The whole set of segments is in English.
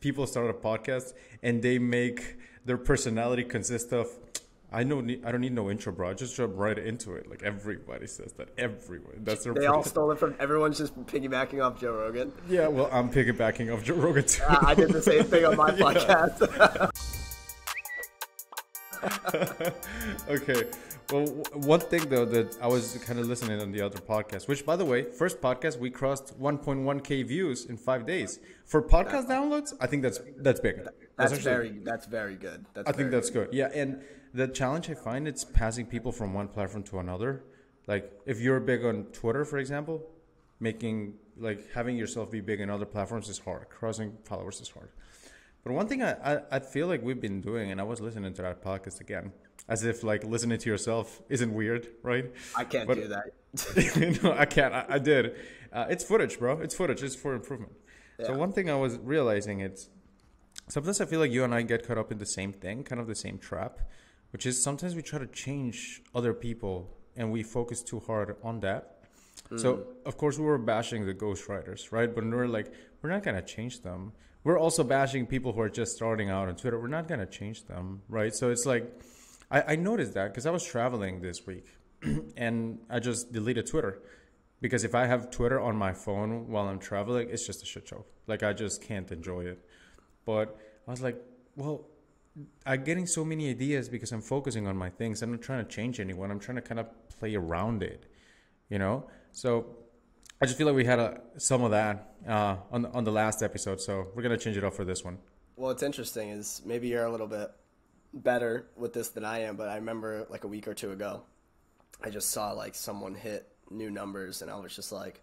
people start a podcast and they make their personality consist of, I don't need no intro, bro. I just jump right into it. Like everybody says that. Everyone. That's their. They all stole it from. Everyone's just piggybacking off Joe Rogan. Yeah, well, I'm piggybacking off Joe Rogan too. I did the same thing on my podcast. Okay. Well, one thing though that I was kind of listening on the other podcast, which by the way, first podcast we crossed 1.1K views in 5 days. For podcast downloads, I think that's big. That's very good. I think that's good. Yeah, and the challenge I find it's passing people from one platform to another. Like if you're big on Twitter, for example, having yourself be big in other platforms is hard. Crossing followers is hard. But one thing I feel like we've been doing, and I was listening to that podcast again, as if like listening to yourself isn't weird, right? I can't do that. No, I can't. I did. It's footage, bro. It's footage. It's for improvement. Yeah. So one thing I was realizing, it's sometimes I feel like you and I get caught up in the same thing, kind of the same trap, which is sometimes we try to change other people and we focus too hard on that. So of course we were bashing the ghostwriters, right? But we're like, we're not gonna change them. We're also bashing people who are just starting out on Twitter. We're not gonna change them, right? So it's like, I noticed that because I was traveling this week and I just deleted Twitter. Because if I have Twitter on my phone while I'm traveling, it's just a shit show. Like I just can't enjoy it. But I was like, well, I'm getting so many ideas because I'm focusing on my things. I'm not trying to change anyone. I'm trying to kind of play around it, you know? So I just feel like we had some of that on the last episode. So we're going to change it up for this one. Well, what's interesting is maybe you're a little bit better with this than I am, but I remember like a week or two ago, I just saw like someone hit new numbers and I was just like,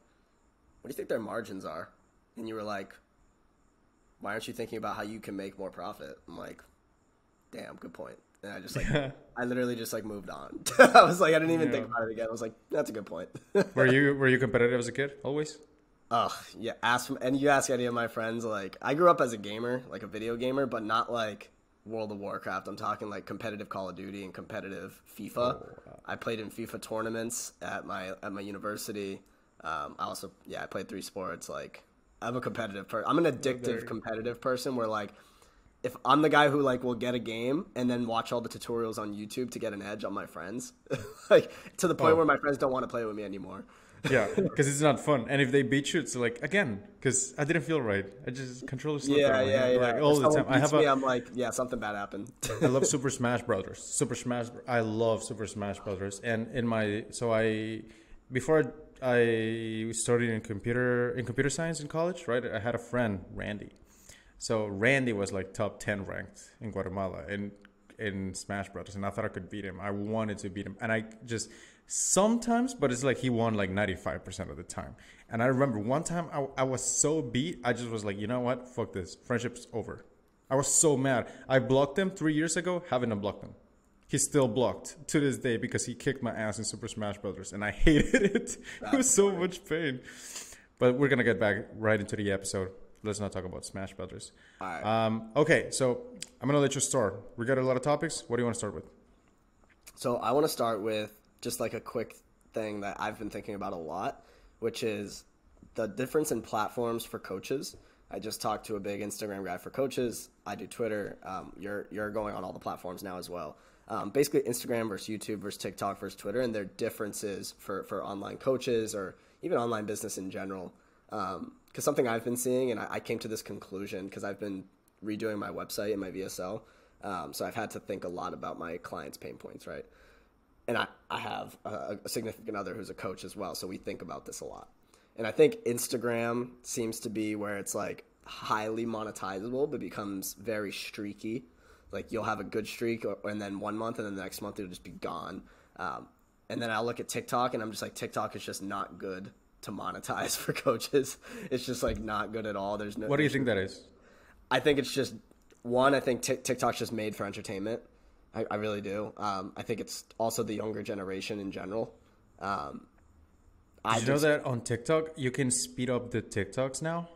what do you think their margins are? And you were like, why aren't you thinking about how you can make more profit? I'm like, damn, good point. And I just like, I literally just like moved on. I was like, I didn't even think about it again. I was like, that's a good point. Were you competitive as a kid always? Oh yeah. And you ask any of my friends, like I grew up as a gamer, like a video gamer, but not like World of Warcraft. I'm talking like competitive Call of Duty and competitive FIFA. Oh, wow. I played in FIFA tournaments at my university. I played 3 sports. Like I'm a competitive person. I'm an addictive competitive person where like if I'm the guy who like will get a game and then watch all the tutorials on YouTube to get an edge on my friends, like to the point where my friends don't want to play with me anymore. Yeah, because it's not fun. And if they beat you, it's like, again, because I didn't feel right. I just controller slipped out of my hand. Like all the time. I'm like, yeah, something bad happened. I love Super Smash Brothers. I love Super Smash Brothers. And before I started in computer science in college, right? I had a friend, Randy. So Randy was like top 10 ranked in Guatemala in Smash Brothers, and I thought I could beat him. I wanted to beat him, and I just sometimes, but it's like he won like 95% of the time. And I remember one time I was so beat, I just was like, you know what? Fuck this. Friendship's over. I was so mad. I blocked him 3 years ago, haven't unblocked him. He's still blocked to this day because he kicked my ass in Super Smash Brothers, and I hated it. It was so much pain. But we're gonna get back right into the episode. Let's not talk about Smash Brothers. All right. Okay, so I'm gonna let you start. We got a lot of topics. What do you want to start with? So I want to start with just like a quick thing that I've been thinking about a lot, which is the difference in platforms for coaches. I just talked to a big Instagram guy for coaches. I do Twitter. You're going on all the platforms now as well. Basically Instagram versus YouTube versus TikTok versus Twitter, and their differences for online coaches or even online business in general. Because something I've been seeing, and I came to this conclusion because I've been redoing my website and my VSL. So I've had to think a lot about my clients' pain points, right? And I have a significant other who's a coach as well, so we think about this a lot. And I think Instagram seems to be where it's like highly monetizable, but becomes very streaky. Like you'll have a good streak and then 1 month, and then the next month it'll just be gone. And then I'll look at TikTok, and I'm just like, TikTok is just not good to monetize for coaches. It's just like not good at all. There's no. What do you think that is? I think it's just I think TikTok's just made for entertainment. I really do. I think it's also the younger generation in general. Did you know that on TikTok you can speed up the TikToks now?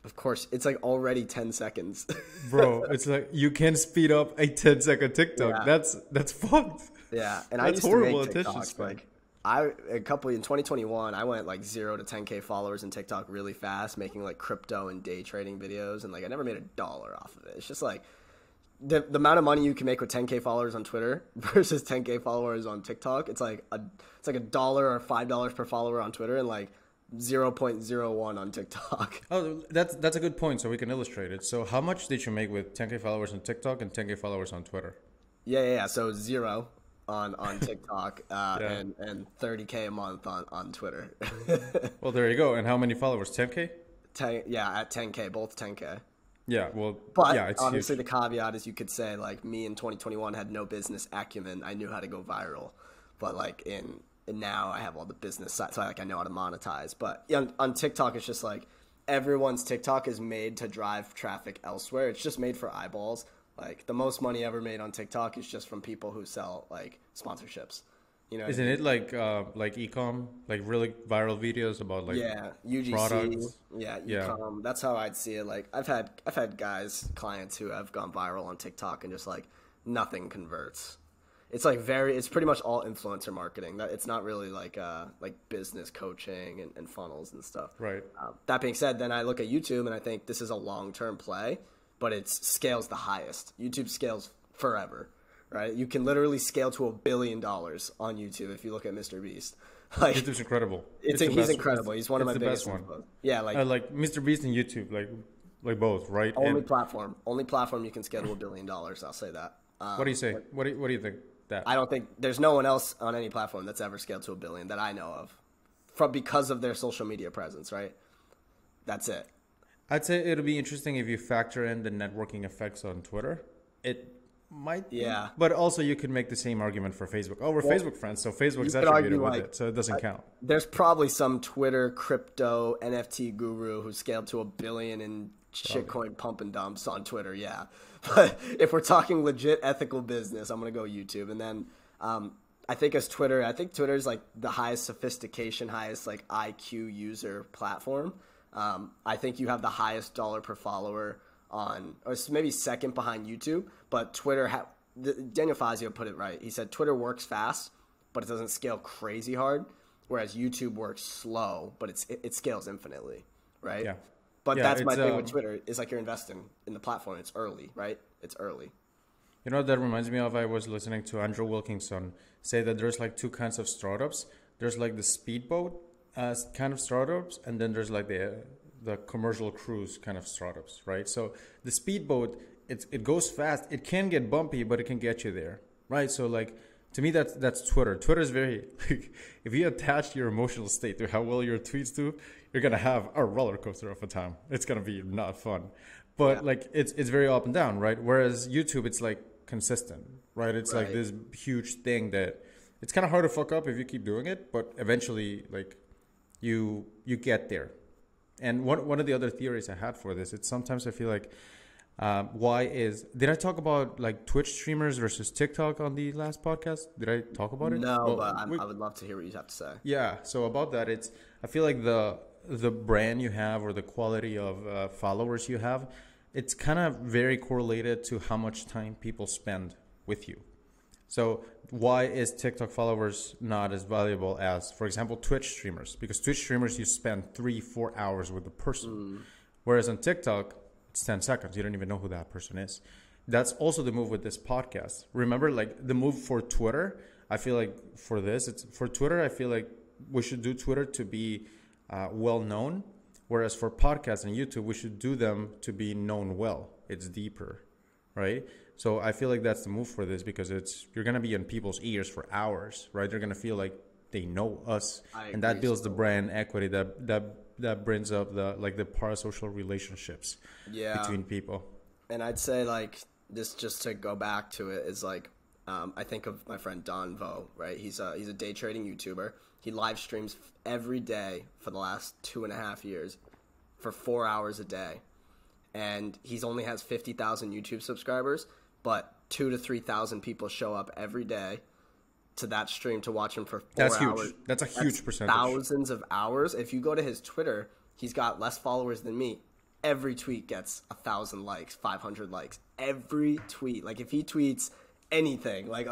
Of course, it's like already 10 seconds. Bro, it's like you can speed up a 10-second TikTok. Yeah. That's fucked. Yeah, and that's I used horrible to make TikToks like in 2021, I went like 0 to 10K followers in TikTok really fast, making like crypto and day trading videos, and like I never made $1 off of it. It's just like the amount of money you can make with 10K followers on Twitter versus 10K followers on TikTok. It's like $1 or $5 per follower on Twitter, and like 0.01 on TikTok. Oh, that's a good point. So we can illustrate it. So how much did you make with 10K followers on TikTok and 10K followers on Twitter? Yeah. So 0 on TikTok and 30K a month on Twitter. Well, there you go. And how many followers? 10K? At 10K, both 10K. Yeah, well, but yeah, it's honestly, huge. the caveat is you could say like me in 2021 had no business acumen. I knew how to go viral, but like and now I have all the business side, so I know how to monetize. But on TikTok, it's just like everyone's TikTok is made to drive traffic elsewhere. It's just made for eyeballs. Like the most money ever made on TikTok is just from people who sell like sponsorships. You know, Isn't it like e-com, like really viral videos about like UGC, products? Yeah. Yeah. That's how I'd see it. Like I've had clients who have gone viral on TikTok and just like nothing converts. It's like it's pretty much all influencer marketing. It's not really like business coaching and funnels and stuff. Right. That being said, then I look at YouTube and I think this is a long-term play, but it scales the highest. YouTube scales forever. Right, you can literally scale to $1 billion on YouTube if you look at Mr. Beast. Like YouTube's incredible. He's incredible. He's one of my biggest ones. Yeah, like Mr. Beast and YouTube, like both, right? Only platform you can scale to $1 billion. I'll say that. What do you say? What do you think? That I don't think there's no one else on any platform that's ever scaled to $1 billion that I know of, because of their social media presence. Right, that's it. I'd say it'll be interesting if you factor in the networking effects on Twitter. It might be, but also you could make the same argument for Facebook. Oh, we're Facebook friends, so Facebook's attributed with it, so it doesn't count. There's probably some Twitter crypto NFT guru who scaled to $1 billion in shitcoin pump and dumps on Twitter, yeah. But if we're talking legit ethical business, I'm gonna go YouTube, and then I think Twitter's like the highest sophistication, highest like IQ user platform. I think you have the highest dollar per follower on, or maybe second behind YouTube, but Twitter, Daniel Fazio put it right. He said Twitter works fast, but it doesn't scale crazy hard, whereas YouTube works slow, but it scales infinitely, right? Yeah. But that's my thing with Twitter, is like you're investing in the platform. It's early, right? It's early. You know what that reminds me of? I was listening to Andrew Wilkinson say that there's like two kinds of startups. There's like the speedboat kind of startups, and then there's like the commercial cruise kind of startups, right? So the speedboat, it goes fast. It can get bumpy, but it can get you there, right? So like to me, that's Twitter. Twitter is very like, if you attach your emotional state to how well your tweets do, you're gonna have a roller coaster of a time. It's gonna be not fun, but like it's very up and down, right? Whereas YouTube, it's like consistent, right? It's like this huge thing that it's kind of hard to fuck up if you keep doing it, but eventually like you get there. And one of the other theories I had for this, it's sometimes I feel like, did I talk about like Twitch streamers versus TikTok on the last podcast? Did I talk about it? No, but I would love to hear what you have to say. Yeah. So about that, I feel like the brand you have or the quality of followers you have, it's kind of very correlated to how much time people spend with you. So why is TikTok followers not as valuable as, for example, Twitch streamers? Because Twitch streamers, you spend 3-4 hours with the person. Whereas on TikTok, it's 10 seconds. You don't even know who that person is. That's also the move with this podcast. Remember, like the move for Twitter, I feel like for Twitter, I feel like we should do Twitter to be well known. Whereas for podcasts and YouTube, we should do them to be known well. It's deeper, right? So I feel like that's the move for this, because you're going to be in people's ears for hours, right? They're going to feel like they know us, and that builds the brand equity that brings up the parasocial relationships between people. And I'd say like this, just to go back to it, is like I think of my friend Don Vo, right? He's a day trading YouTuber. He live streams every day for the last 2.5 years for 4 hours a day, and he's only has 50,000 YouTube subscribers. But 2,000 to 3,000 people show up every day to that stream to watch him for 4 hours. Huge. That's a huge percentage. Thousands of hours. If you go to his Twitter, he's got less followers than me. Every tweet gets 1,000 likes, 500 likes. Every tweet. Like if he tweets anything, like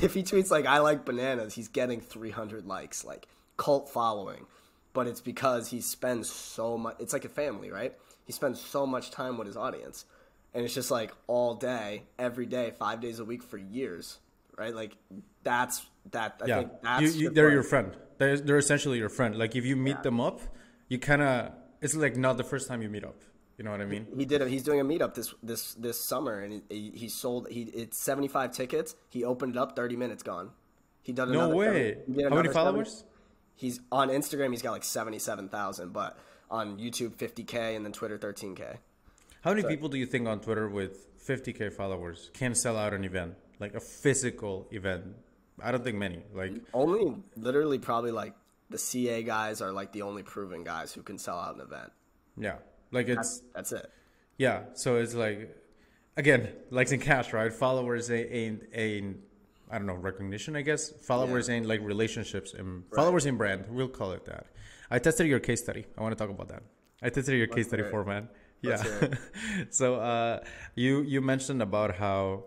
if he tweets like I like bananas, he's getting 300 likes, like cult following. But it's because he spends so much. It's like a family, right? He spends so much time with his audience, and it's just like all day, every day, 5 days a week for years, right? Like that's that. I think that's they're your friend. They're essentially your friend. Like if you meet them up, you kind of, it's like not the first time you meet up. You know what I mean? He did. He's doing a meetup this summer, and he sold. It's 75 tickets. He opened it up, 30 minutes gone. He done no another. way. How many followers? He's on Instagram. He's got like 77,000, but on YouTube 50K, and then Twitter 13K. How many people do you think on Twitter with 50K followers can sell out an event, like a physical event? I don't think many. Like only literally probably like the CA guys are like the only proven guys who can sell out an event. Yeah. Like that's it. Yeah, so it's like, again, likes and cash, right? Followers ain't I don't know, recognition, I guess. Followers ain't like relationships and followers in brand. We'll call it that. I tested your case study. I want to talk about that. I tested your case study format. Yeah. So you mentioned about how,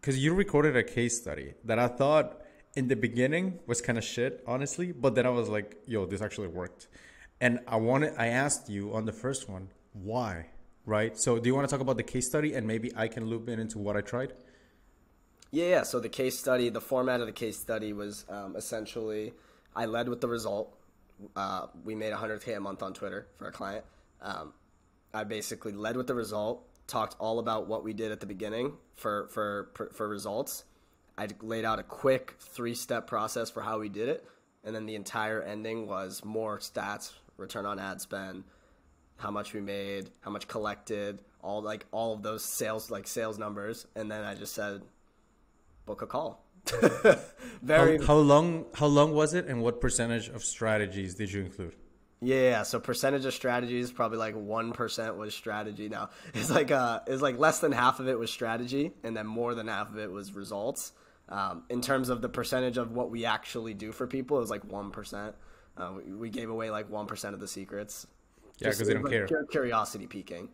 because you recorded a case study that I thought in the beginning was kind of shit, honestly, but then I was like, yo, this actually worked. And I asked you on the first one, why, right? So do you want to talk about the case study and maybe I can loop in into what I tried? Yeah. So the case study, the format of the case study was essentially I led with the result. We made 100K a month on Twitter for a client. I basically led with the result, talked all about what we did at the beginning for results. I laid out a quick 3-step process for how we did it. And then the entire ending was more stats, return on ad spend, how much we made, how much collected, all of those sales numbers. And then I just said, book a call. How long was it, and what percentage of strategies did you include? Yeah, so percentage of strategies, probably like 1% was strategy. Now it's like less than half of it was strategy, and then more than half of it was results. In terms of the percentage of what we actually do for people, it was like 1%. We gave away like 1% of the secrets. Yeah, because they don't care. Pure curiosity peaking.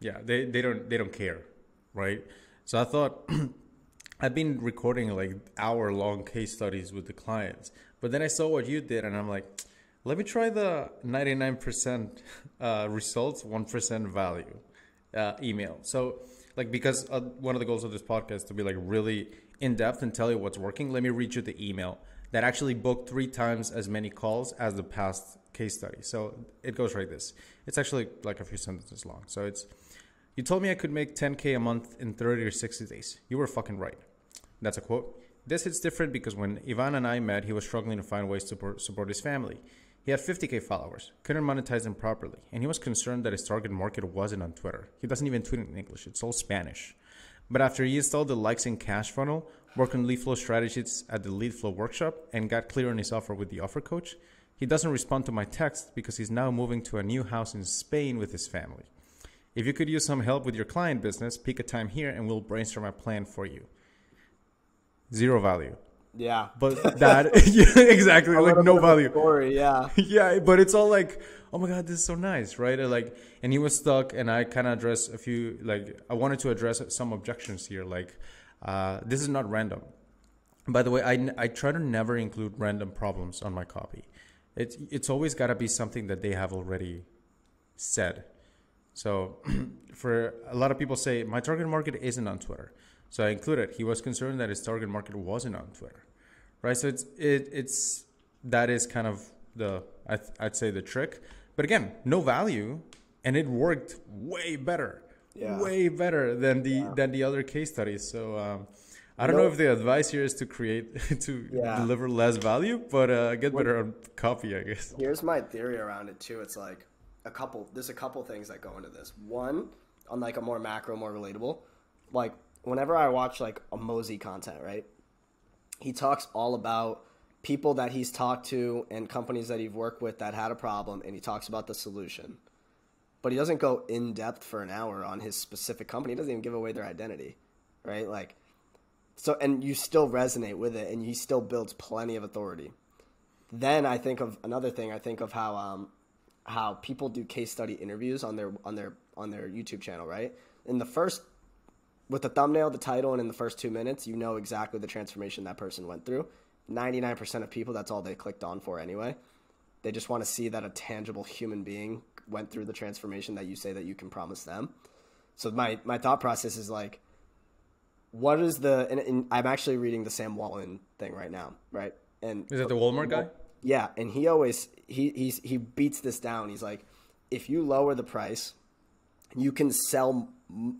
Yeah, they don't care, right? So I thought I've been recording like hour-long case studies with the clients, but then I saw what you did, and I'm like, let me try the 99% results, 1% value email. So like, because one of the goals of this podcast is to be like really in depth and tell you what's working, let me read you the email that actually booked 3 times as many calls as the past case study. So it goes like this. It's actually like a few sentences long. So it's, you told me I could make 10K a month in 30 or 60 days. You were fucking right. That's a quote. This hits different because when Ivan and I met, he was struggling to find ways to support his family. He had 50K followers, couldn't monetize them properly, and he was concerned that his target market wasn't on Twitter. He doesn't even tweet in English, it's all Spanish. But after he installed the likes and cash funnel, worked on lead flow strategies at the lead flow workshop, and got clear on his offer with the offer coach, he doesn't respond to my text because he's now moving to a new house in Spain with his family. If you could use some help with your client business, pick a time here and we'll brainstorm a plan for you. 0 value. Yeah. But that, yeah, exactly, like no value. Story, yeah. Yeah, but it's all like, oh my God, this is so nice, right? And he was stuck, and I kind of addressed a few, like, I wanted to address some objections here. Like, this is not random. By the way, I try to never include random problems on my copy. It's always got to be something that they have already said. So for a lot of people say, my target market isn't on Twitter. So I included, he was concerned that his target market wasn't on Twitter, right? So that is kind of I'd say the trick. But again, no value, and it worked way better than the other case studies. So I don't know if the advice here is to deliver less value, but get better on copy, I guess. Here's my theory around it too. It's like there's a couple things that go into this. One, on like a more macro, more relatable, like whenever I watch like a Mosey content, right? He talks all about people that he's talked to and companies that he's worked with that had a problem, and he talks about the solution. But he doesn't go in depth for an hour on his specific company. He doesn't even give away their identity, right? Like, so, and you still resonate with it, and he still builds plenty of authority. Then I think of another thing. I think of how people do case study interviews on their YouTube channel, right? In the first with the thumbnail, the title, and in the first 2 minutes, you know exactly the transformation that person went through. 99% of people, that's all they clicked on for anyway. They just want to see that a tangible human being went through the transformation that you say that you can promise them. So my thought process is like, what is the, and I'm actually reading the Sam Walton thing right now, right? And is that the Walmart guy? Yeah, and he always he beats this down. He's like, if you lower the price, you can sell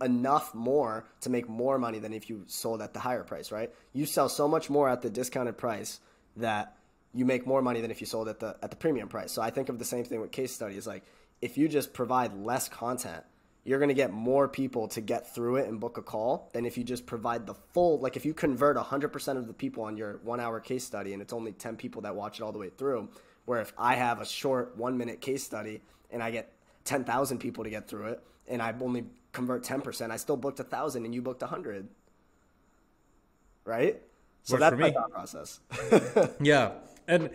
enough more to make more money than if you sold at the higher price, right? You sell so much more at the discounted price that you make more money than if you sold at the premium price. So I think of the same thing with case studies. Like, if you just provide less content, you're going to get more people to get through it and book a call than if you just provide the full, like if you convert 100% of the people on your 1 hour case study and it's only 10 people that watch it all the way through, where if I have a short 1 minute case study and I get 10,000 people to get through it and I only convert 10%, I still booked 1,000 and you booked 100. Right? So that's my thought process. Yeah. And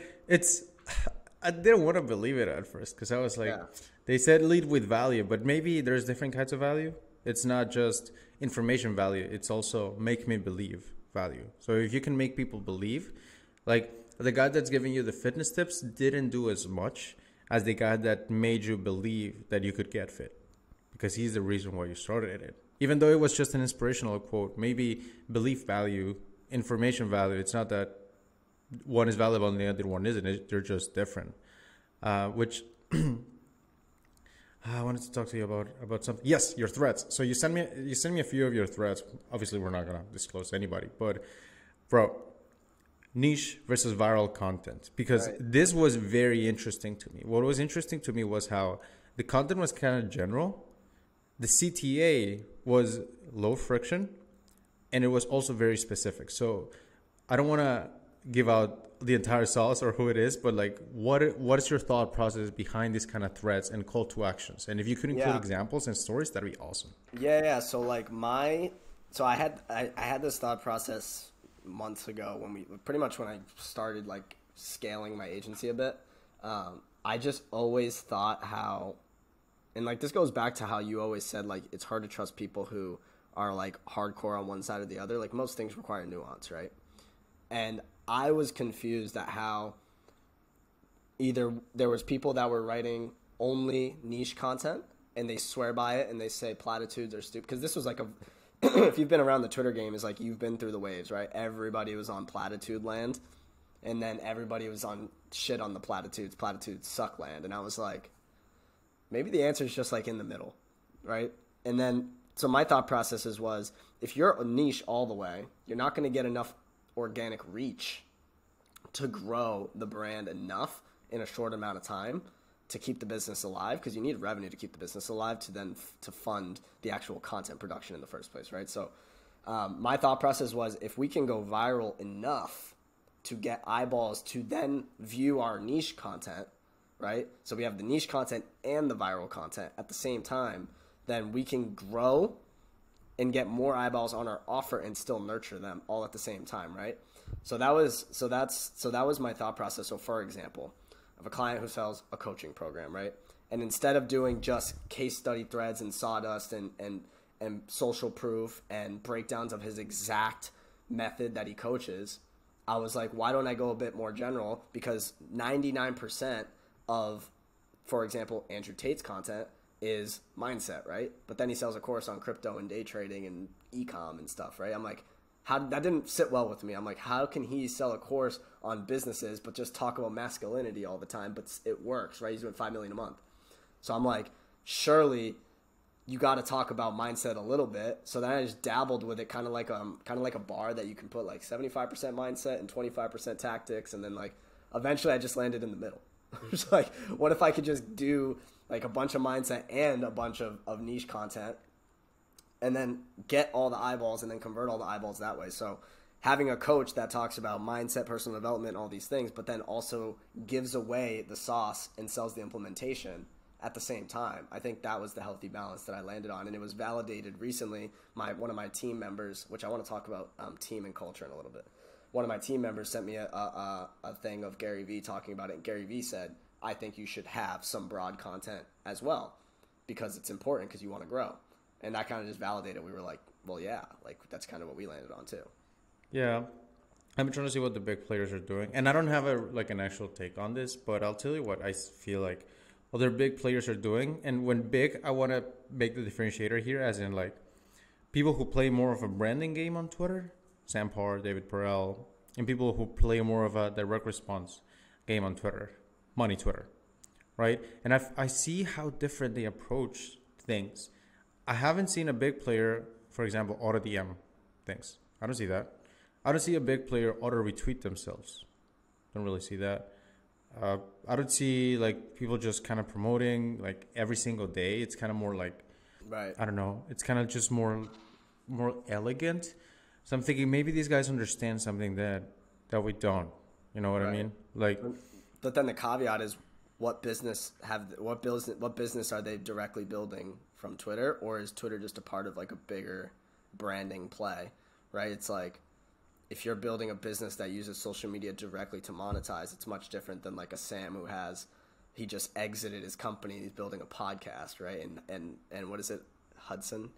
I didn't want to believe it at first because I was like, they said lead with value, but maybe there's different kinds of value. It's not just information value. It's also make me believe value. So if you can make people believe, like the guy that's giving you the fitness tips didn't do as much as the guy that made you believe that you could get fit, because he's the reason why you started it. Even though it was just an inspirational quote, maybe belief value, information value, it's not that one is valuable and the other one isn't. They're just different. Which I wanted to talk to you about something. Yes, your threads. So you send me a few of your threads. Obviously, we're not gonna disclose anybody, but bro, niche versus viral content, because this was very interesting to me. What was interesting to me was how the content was kind of general. The CTA was low friction, and it was also very specific. So I don't want to give out the entire sauce or who it is, but like what is your thought process behind these kind of threads and call to actions? And if you could include examples and stories, that'd be awesome. Yeah. So like I had this thought process months ago when I started like scaling my agency a bit. I just always thought how, and like this goes back to how you always said like it's hard to trust people who are like hardcore on one side or the other. Like most things require nuance, right? And I was confused at how either there was people that were writing only niche content and they swear by it and they say platitudes are stupid. Because this was like if you've been around the Twitter game, is like you've been through the waves, right? Everybody was on platitude land, and then everybody was on shit on the platitudes suck land. And I was like, maybe the answer is just like in the middle, right? And then, so my thought processes was, if you're a niche all the way, you're not going to get enough organic reach to grow the brand enough in a short amount of time to keep the business alive, because you need revenue to keep the business alive to then to fund the actual content production in the first place, right? So my thought process was, if we can go viral enough to get eyeballs to then view our niche content, right? So we have the niche content and the viral content at the same time, then we can grow and get more eyeballs on our offer and still nurture them all at the same time, right? So that was my thought process. So for example, of a client who sells a coaching program, right? And instead of doing just case study threads and sawdust and social proof and breakdowns of his exact method that he coaches, I was like, why don't I go a bit more general? Because 99% of, for example, Andrew Tate's content is mindset, right? But then he sells a course on crypto and day trading and e-com and stuff, right? I'm like, that didn't sit well with me. I'm like, how can he sell a course on businesses but just talk about masculinity all the time? But it works, right? He's doing $5 million a month. So I'm like, surely you got to talk about mindset a little bit. So then I just dabbled with it, kind of like a bar that you can put like 75% mindset and 25% tactics, and then like eventually I just landed in the middle. Just like, what if I could just do like a bunch of mindset and a bunch of niche content, and then get all the eyeballs and then convert all the eyeballs that way. So having a coach that talks about mindset, personal development, all these things, but then also gives away the sauce and sells the implementation at the same time, I think that was the healthy balance that I landed on. And it was validated recently. One of my team members, which I want to talk about team and culture in a little bit. One of my team members sent me a thing of Gary Vee talking about it. And Gary Vee said, I think you should have some broad content as well, because it's important, because you want to grow. And that kind of just validated. We were like, well, yeah, like that's kind of what we landed on too. Yeah. I'm trying to see what the big players are doing. And I don't have an actual take on this, but I'll tell you what I feel like other big players are doing. And when big, I want to make the differentiator here, as in like people who play more of a branding game on Twitter, Sam Parr, David Perel, and people who play more of a direct response game on Twitter, money Twitter, right? And I see how different they approach things. I haven't seen a big player, for example, auto DM things. I don't see that. I don't see a big player auto retweet themselves. Don't really see that. I don't see like people just kind of promoting like every single day. It's kind of more like, right. I don't know. It's kind of just more elegant. So I'm thinking maybe these guys understand something that we don't. You know what I mean? Like, but then the caveat is, what business are they directly building from Twitter, or is Twitter just a part of like a bigger branding play, right? It's like, if you're building a business that uses social media directly to monetize, it's much different than like a Sam who he just exited his company. He's building a podcast, right? And what is it?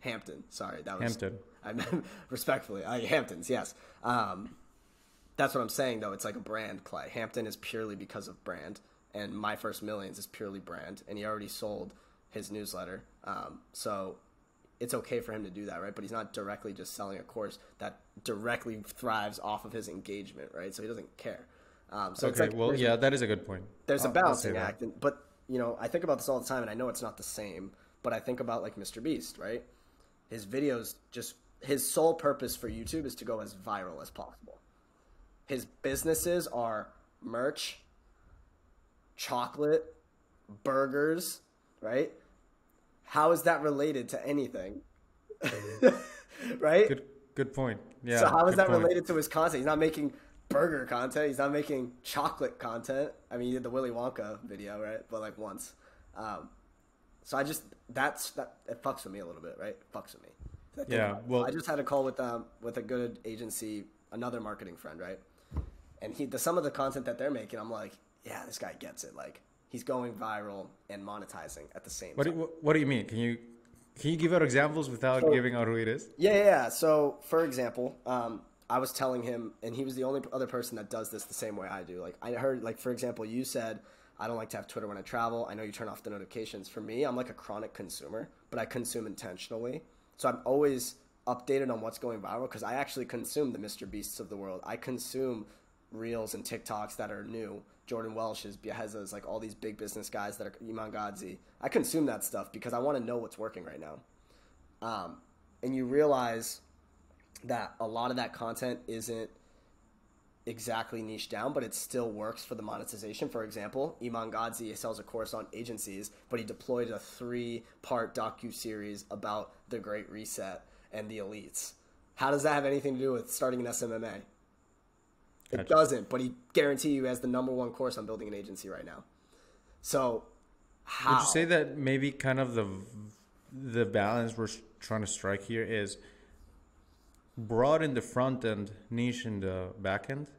Hampton. Sorry, that was Hampton. I meant respectfully, Hamptons. Yes. That's what I'm saying though. It's like a brand play. Hampton is purely because of brand, and My First Millions is purely brand, and he already sold his newsletter. So it's okay for him to do that, right? But he's not directly just selling a course that directly thrives off of his engagement, right? So he doesn't care. So okay, it's like, yeah, that is a good point. There's a balancing act, but I think about this all the time, and I know it's not the same, but I think about like Mr. Beast, right? His videos, just his sole purpose for YouTube is to go as viral as possible. His businesses are merch, chocolate, burgers, right? How is that related to anything? Right? Good point. Yeah. So how is that related to his content? He's not making burger content. He's not making chocolate content. I mean, he did the Willy Wonka video, right? But like once. So it fucks with me a little bit, right? It fucks with me. Yeah. Well, I just had a call with a good agency, another marketing friend, right? And some of the content that they're making, I'm like, yeah, this guy gets it. Like, he's going viral and monetizing at the same time. What do you mean? Can you give out examples without giving out who it is? Yeah. So, for example, I was telling him, and he was the only other person that does this the same way I do. Like, I heard, like, for example, you said, I don't like to have Twitter when I travel. I know you turn off the notifications. For me, I'm like a chronic consumer, but I consume intentionally. So I'm always updated on what's going viral because I actually consume the Mr. Beasts of the world. I consume Reels and TikToks that are new. Jordan Welsh has like all these big business guys that are Iman Gadzhi. I consume that stuff because I want to know what's working right now. And you realize that a lot of that content isn't exactly niche down, but it still works for the monetization. For example, Iman Gadzhi sells a course on agencies, but he deployed a 3-part docu-series about the Great Reset and the elites. How does that have anything to do with starting an SMMA? It doesn't, but he guarantee you has the #1 course on building an agency right now. So how? Would you say that maybe kind of the balance we're trying to strike here is broad in the front end, niche in the back end?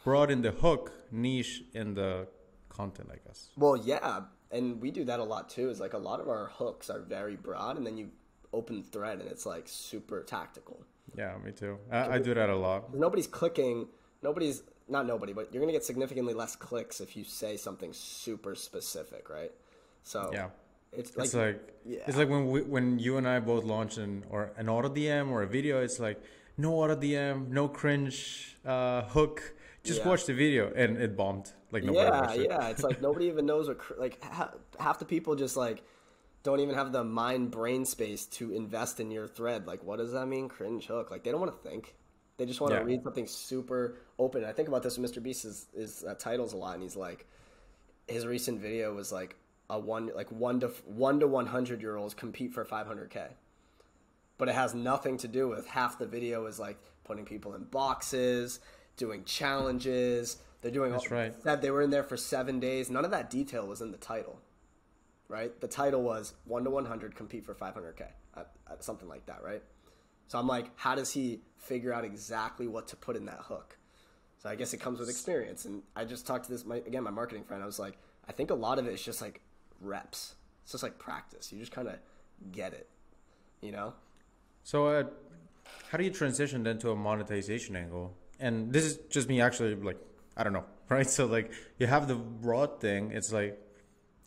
Broad in the hook, niche in the content, I guess. Well, yeah, and we do that a lot too. Is like a lot of our hooks are very broad, and then you open thread and it's like super tactical. Yeah, me too. I do that a lot. Nobody's clicking. Not nobody, but you're going to get significantly less clicks if you say something super specific, right? So yeah, it's like when you and I both launch an auto DM or a video, it's like no auto DM, no cringe hook. Just watch the video, and it bombed. Like nobody watched it. Yeah. It's like nobody even knows what half the people just like don't even have the brain space to invest in your thread. Like, what does that mean? Cringe hook? Like, they don't want to think. They just want to read something super open. I think about this with Mr. Beast is titles a lot, and he's like, his recent video was like one to 100-year-olds compete for 500K, but it has nothing to do with half the video is like putting people in boxes, doing challenges. They're doing that. They were in there for 7 days. None of that detail was in the title, right? The title was 1 to 100 compete for 500K, something like that, right? So I'm like, how does he figure out exactly what to put in that hook? So I guess it comes with experience. And I just talked to my marketing friend. I was like, I think a lot of it is just like reps. It's just like practice. You just kind of get it. you know? So, how do you transition then to a monetization angle? And this is just me actually, like, I don't know, right? So, like, you have the broad thing. It's like,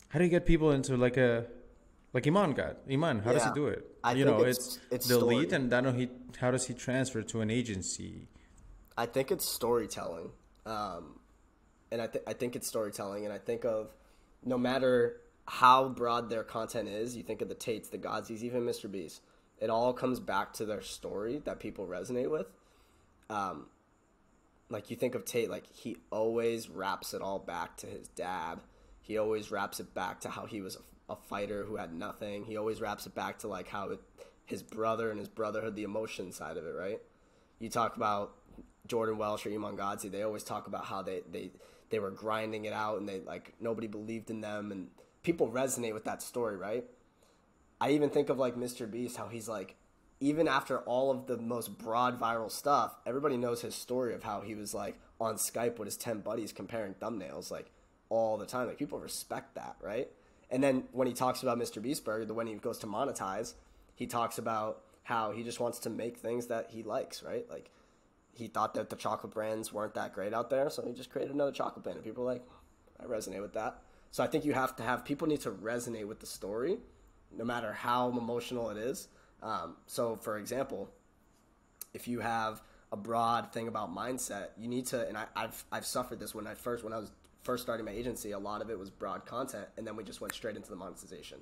how do you get people into like Iman got? Iman, how does he Yeah. do it? I You think know, it's it's the lead, story. and then how does he transfer to an agency? I think it's storytelling. And I think it's storytelling. And I think of no matter how broad their content is, you think of the Tates, the Godzies, even Mr. Beast, it all comes back to their story that people resonate with. Um, like you think of Tate, like he always wraps it all back to his dad. He always wraps it back to how he was a fighter who had nothing. He always wraps it back to like his brother and his brotherhood, the emotion side of it, right? You talk about Jordan Welsh or Iman Gadzhi, they always talk about how they were grinding it out and they like nobody believed in them and people resonate with that story, right? I even think of like Mr. Beast, how he's like, even after all of the most broad viral stuff, everybody knows his story of how he was like on Skype with his 10 buddies comparing thumbnails like all the time. Like people respect that, right? And then when he talks about Mr. Beast Burger, when he goes to monetize, he talks about how he just wants to make things that he likes, right? Like he thought that the chocolate brands weren't that great out there, so he just created another chocolate brand. And people are like, I resonate with that. So I think you have to have people need to resonate with the story, no matter how emotional it is. So, for example, if you have a broad thing about mindset, you need to. And I've suffered this when I was first starting my agency. A lot of it was broad content, and then we just went straight into the monetization.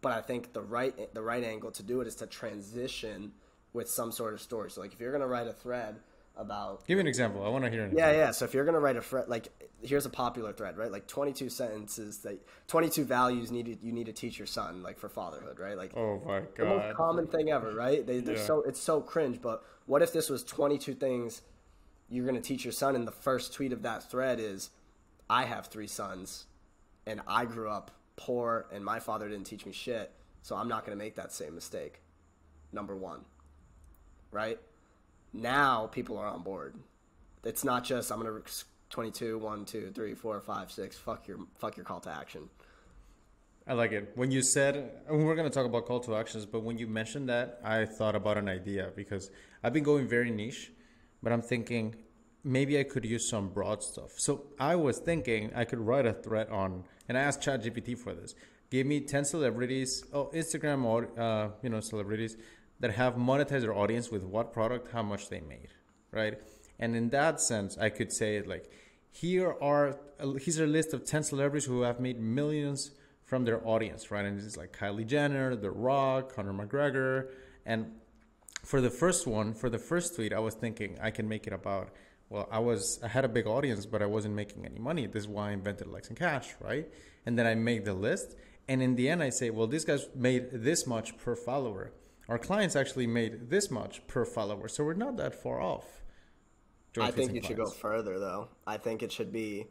But I think the right angle to do it is to transition with some sort of story. So like if you're gonna write a thread about Give me an example. I want to hear an yeah, example. yeah. So if you're gonna write a thread, like here's a popular thread, right? Like 22 sentences that 22 values you need to teach your son, like for fatherhood, right? Like Oh my the most god. common thing ever, right? They're Yeah. so it's so cringe. But what if this was 22 things you're gonna teach your son, and the first tweet of that thread is, I have 3 sons, and I grew up poor, and my father didn't teach me shit, so I'm not gonna make that same mistake. Number one, right? Now people are on board. It's not just I'm gonna 22, 1, 2, 3, 4, 5, 6. Fuck your call to action. I like it. When you said, and we're going to talk about call to actions, but when you mentioned that, I thought about an idea because I've been going very niche, but I'm thinking maybe I could use some broad stuff. So I was thinking I could write a thread on, and I asked ChatGPT for this. Give me 10 celebrities, Instagram or, celebrities that have monetized their audience with what product, how much they made, right? And in that sense, I could say like, here's a list of 10 celebrities who have made millions from their audience, right? And this is like Kylie Jenner, The Rock, Conor McGregor. And for the first tweet, I was thinking I can make it about, well, I had a big audience, but I wasn't making any money. This is why I invented Lex and Cash, right? And then I make the list. And in the end, I say, well, these guys made this much per follower. Our clients actually made this much per follower. So we're not that far off. I think you should go further, though. I think it should be,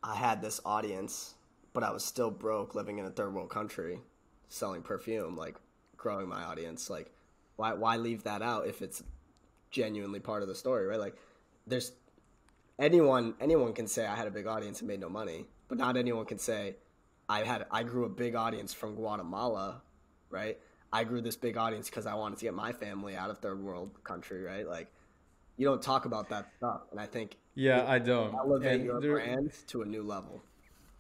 I had this audience, but I was still broke living in a third world country selling perfume, like growing my audience. Like, why leave that out if it's genuinely part of the story, right? Like, there's anyone can say I had a big audience and made no money, but not anyone can say I grew a big audience from Guatemala, right? I grew this big audience because I wanted to get my family out of third world country, right? Like, you don't talk about that stuff, and I think Yeah, I don't. elevate And your brand to a new level.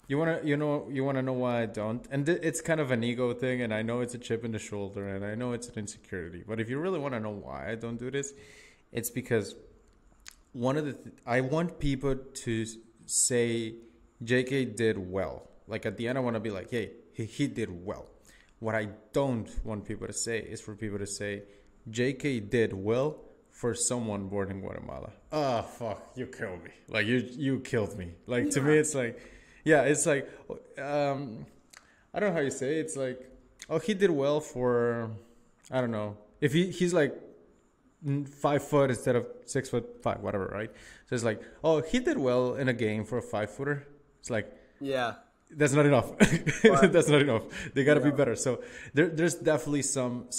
you wanna know why I don't? And it's kind of an ego thing, and I know it's a chip in the shoulder, and I know it's an insecurity. But if you really want to know why I don't do this, it's because I want people to say JK did well. Like at the end, I want to be like, hey, he did well. What I don't want people to say is for people to say JK did well for someone born in Guatemala. Oh fuck, you killed me. Like you killed me. Like to me, it's like, yeah, it's like, I don't know how you say it. It's like, oh, he did well for, I don't know, if he's like 5 foot instead of 6'5", whatever, right? So it's like, oh, he did well in a game for a 5-footer. It's like, Yeah, that's not enough. But- That's not enough. They got to be Yeah. better. So there's definitely some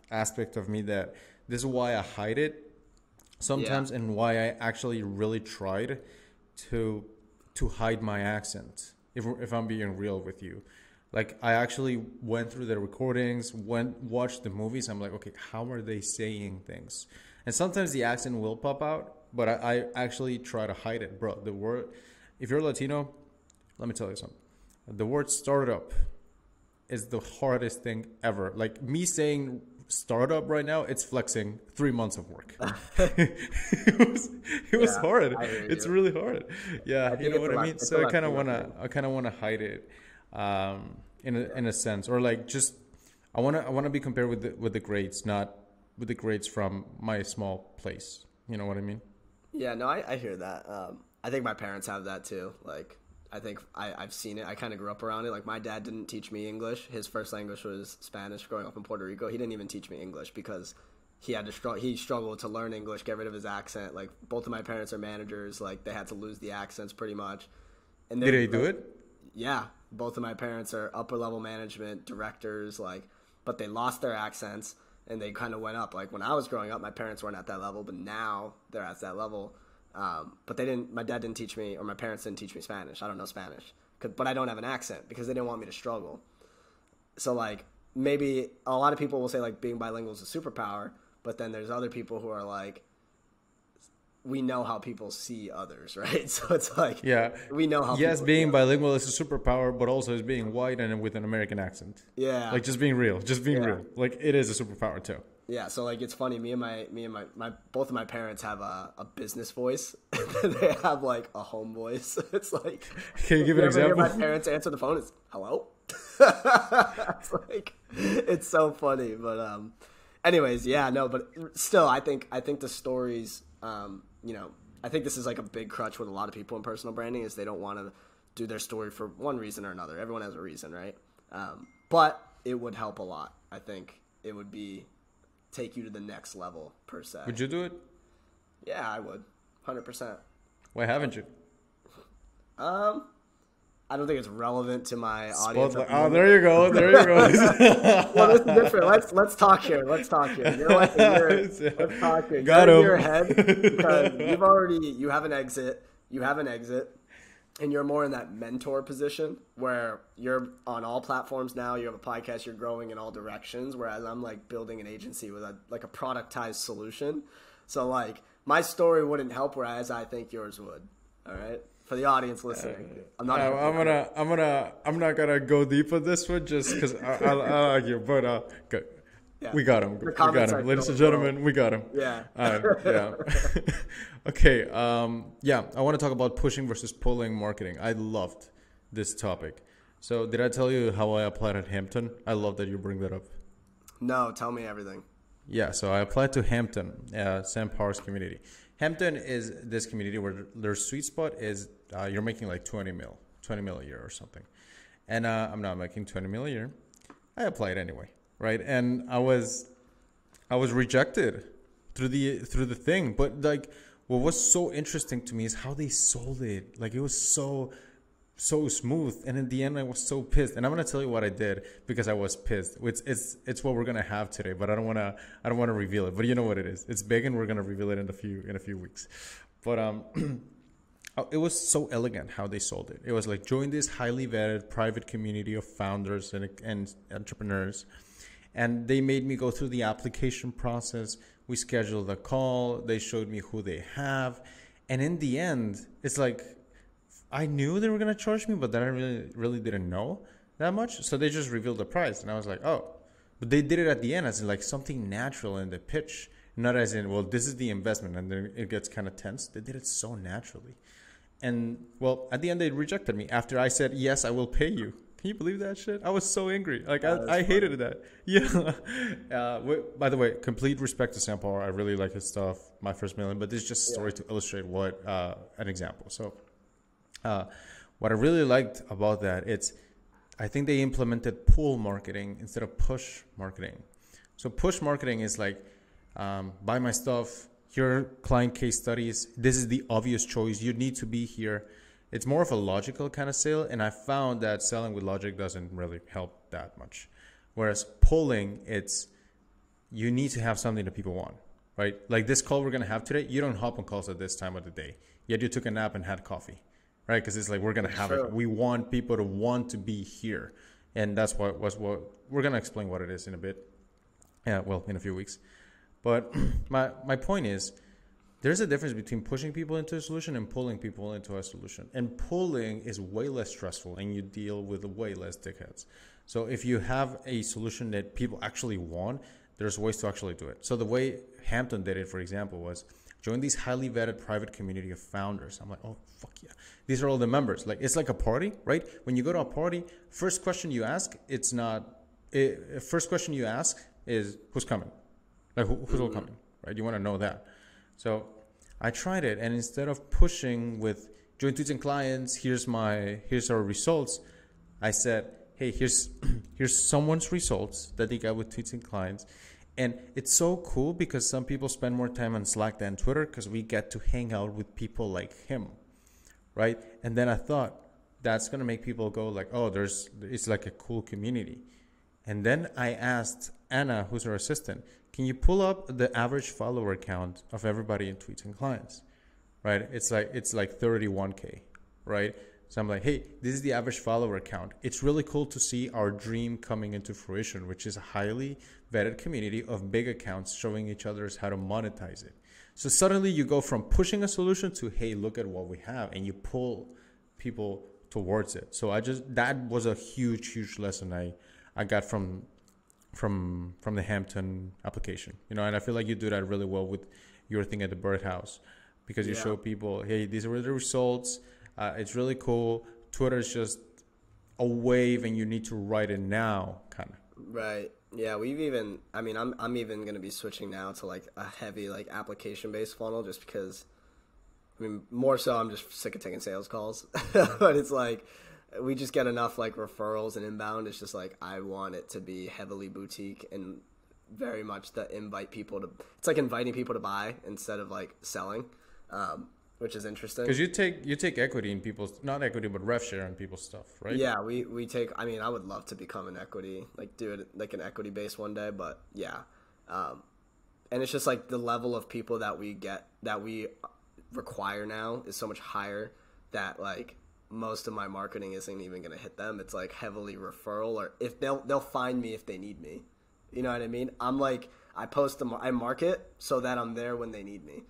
aspect of me that this is why I hide it sometimes, and why I actually really tried to hide my accent. If I'm being real with you, Like I actually went through the recordings, watched the movies. I'm like, okay, how are they saying things? And sometimes the accent will pop out, but I actually try to hide it, bro. The word, if you're Latino, let me tell you something. The word startup is the hardest thing ever. Like me saying startup right now, it's flexing 3 months of work. it was hard. It's really hard. Yeah, you know what I mean? So I kind of wanna hide it, in a sense, or like just I wanna be compared with the greats, not with the greats from my small place. You know what I mean? Yeah, no, I hear that. I think my parents have that too. Like, I think I've seen it. I kind of grew up around it. Like, my dad didn't teach me English. His first language was Spanish growing up in Puerto Rico. He didn't even teach me English because he struggled to learn English, get rid of his accent. Like, both of my parents are managers. Like, they had to lose the accents pretty much. And did they do it? Yeah, both of my parents are upper level management directors. Like, but they lost their accents and they kind of went up. Like, when I was growing up, my parents weren't at that level, but now they're at that level. But they didn't. My dad didn't teach me, or my parents didn't teach me Spanish. I don't know Spanish, but I don't have an accent because they didn't want me to struggle. So like maybe a lot of people will say like being bilingual is a superpower, but then there's other people who are like, we know how people see others, right? So it's like, yeah, we know how. Yes, being bilingual is a superpower, but also is being white and with an American accent. Yeah, like just being real, Like it is a superpower too. Yeah, so like it's funny. Me and my both of my parents have a business voice. They have like a home voice. It's like, can you give an example? My parents answer the phone. It's hello. It's like, it's so funny. But anyways, yeah, no, but still, I think the stories. I think this is like a big crutch with a lot of people in personal branding is they don't want to do their story for one reason or another. Everyone has a reason, right? But it would help a lot. I think it would take you to the next level per se. Would you do it? Yeah, I would. 100%. Why haven't you? I don't think it's relevant to my audience. Oh, there you go. Well, this is different. Let's talk here. You're like let's talk here. Got him. In your head because you have an exit. And you're more in that mentor position where you're on all platforms now. You have a podcast. You're growing in all directions. Whereas I'm like building an agency with a productized solution. So like my story wouldn't help, whereas I think yours would. All right, for the audience listening, I'm not gonna go deep on this one just because I'll argue. But good. Yeah. We got him. Ladies and gentlemen, we got him. Yeah. Yeah. Okay. Yeah, I want to talk about pushing versus pulling marketing. I loved this topic. So did I tell you how I applied at Hampton? I love that you bring that up. No, tell me everything. Yeah, so I applied to Hampton, Sam Power's community. Hampton is this community where their sweet spot is you're making like 20 mil a year or something. And I'm not making 20 mil a year. I applied anyway. Right, and I was rejected through the thing, but like what was so interesting to me is how they sold it. Like it was so smooth, and in the end, I was so pissed. And I'm gonna tell you what I did because I was pissed. It's what we're gonna have today, but I don't wanna reveal it. But you know what it is. It's big, and we're gonna reveal it in a few weeks. But it was so elegant how they sold it. It was like join this highly vetted private community of founders and entrepreneurs. And they made me go through the application process. We scheduled a call. They showed me who they have. And in the end, it's like, I knew they were going to charge me, but then I really didn't know that much. So they just revealed the price. And I was like, oh. But they did it at the end as in like something natural in the pitch. Not as in, well, this is the investment. And then it gets kind of tense. They did it so naturally. And, well, at the end, they rejected me after I said, yes, I will pay you. Can you believe that shit? I was so angry. Like, I hated that. Yeah. By the way, complete respect to Sam Power. I really like his stuff, My First Million. But this is just a story to illustrate what an example. So what I really liked about that, I think they implemented pull marketing instead of push marketing. So push marketing is like, buy my stuff, here client case studies. This is the obvious choice. You need to be here. It's more of a logical kind of sale, and I found that selling with logic doesn't really help that much. Whereas pulling, you need to have something that people want, right? Like this call we're going to have today, you don't hop on calls at this time of the day. Yet you took a nap and had coffee, right? Because it's like we're going to have it. We want people to want to be here. And that's what we're going to explain what it is in a bit. Yeah, well, in a few weeks. But my point is, there's a difference between pushing people into a solution and pulling people into a solution. And pulling is way less stressful, and you deal with way less dickheads. So if you have a solution that people actually want, there's ways to actually do it. So the way Hampton did it, for example, was join these highly vetted private community of founders. I'm like, oh, fuck yeah. These are all the members. Like, it's like a party, right? When you go to a party, first question you ask, first question you ask is, who's coming? Like, who's all coming, right? You want to know that. So I tried it, and instead of pushing with join tweets and clients, here's our results, I said, hey, here's someone's results that they got with tweets and clients. And it's so cool because some people spend more time on Slack than Twitter because we get to hang out with people like him, right? And then I thought that's going to make people go like, oh, it's like a cool community. And then I asked Anna, who's our assistant, can you pull up the average follower count of everybody in tweets and clients, right? It's like 31K, right? So I'm like, hey, this is the average follower count. It's really cool to see our dream coming into fruition, which is a highly vetted community of big accounts showing each other how to monetize it. So suddenly you go from pushing a solution to, hey, look at what we have, and you pull people towards it. So that was a huge lesson I got from the Hampton application, and I feel like you do that really well with your thing at the Birdhouse, because you show people, hey, these are the results. It's really cool. Twitter is just a wave, and you need to write it now, kind of. Right. Yeah. I'm even going to be switching now to like a heavy like application based funnel, just because. More so, I'm just sick of taking sales calls, but it's like we just get enough like referrals and inbound. It's just like I want it to be heavily boutique and very much the invite people to. It's like inviting people to buy instead of like selling. Which is interesting. Because you take equity in people's, not equity, but rev share in people's stuff, right? Yeah, we take, I would love to become an equity, like do it like an equity base one day, but yeah. And it's just like the level of people that we require now is so much higher that like most of my marketing isn't even going to hit them. It's like heavily referral, or if they'll find me if they need me. You know what I mean? I'm like, I market so that I'm there when they need me.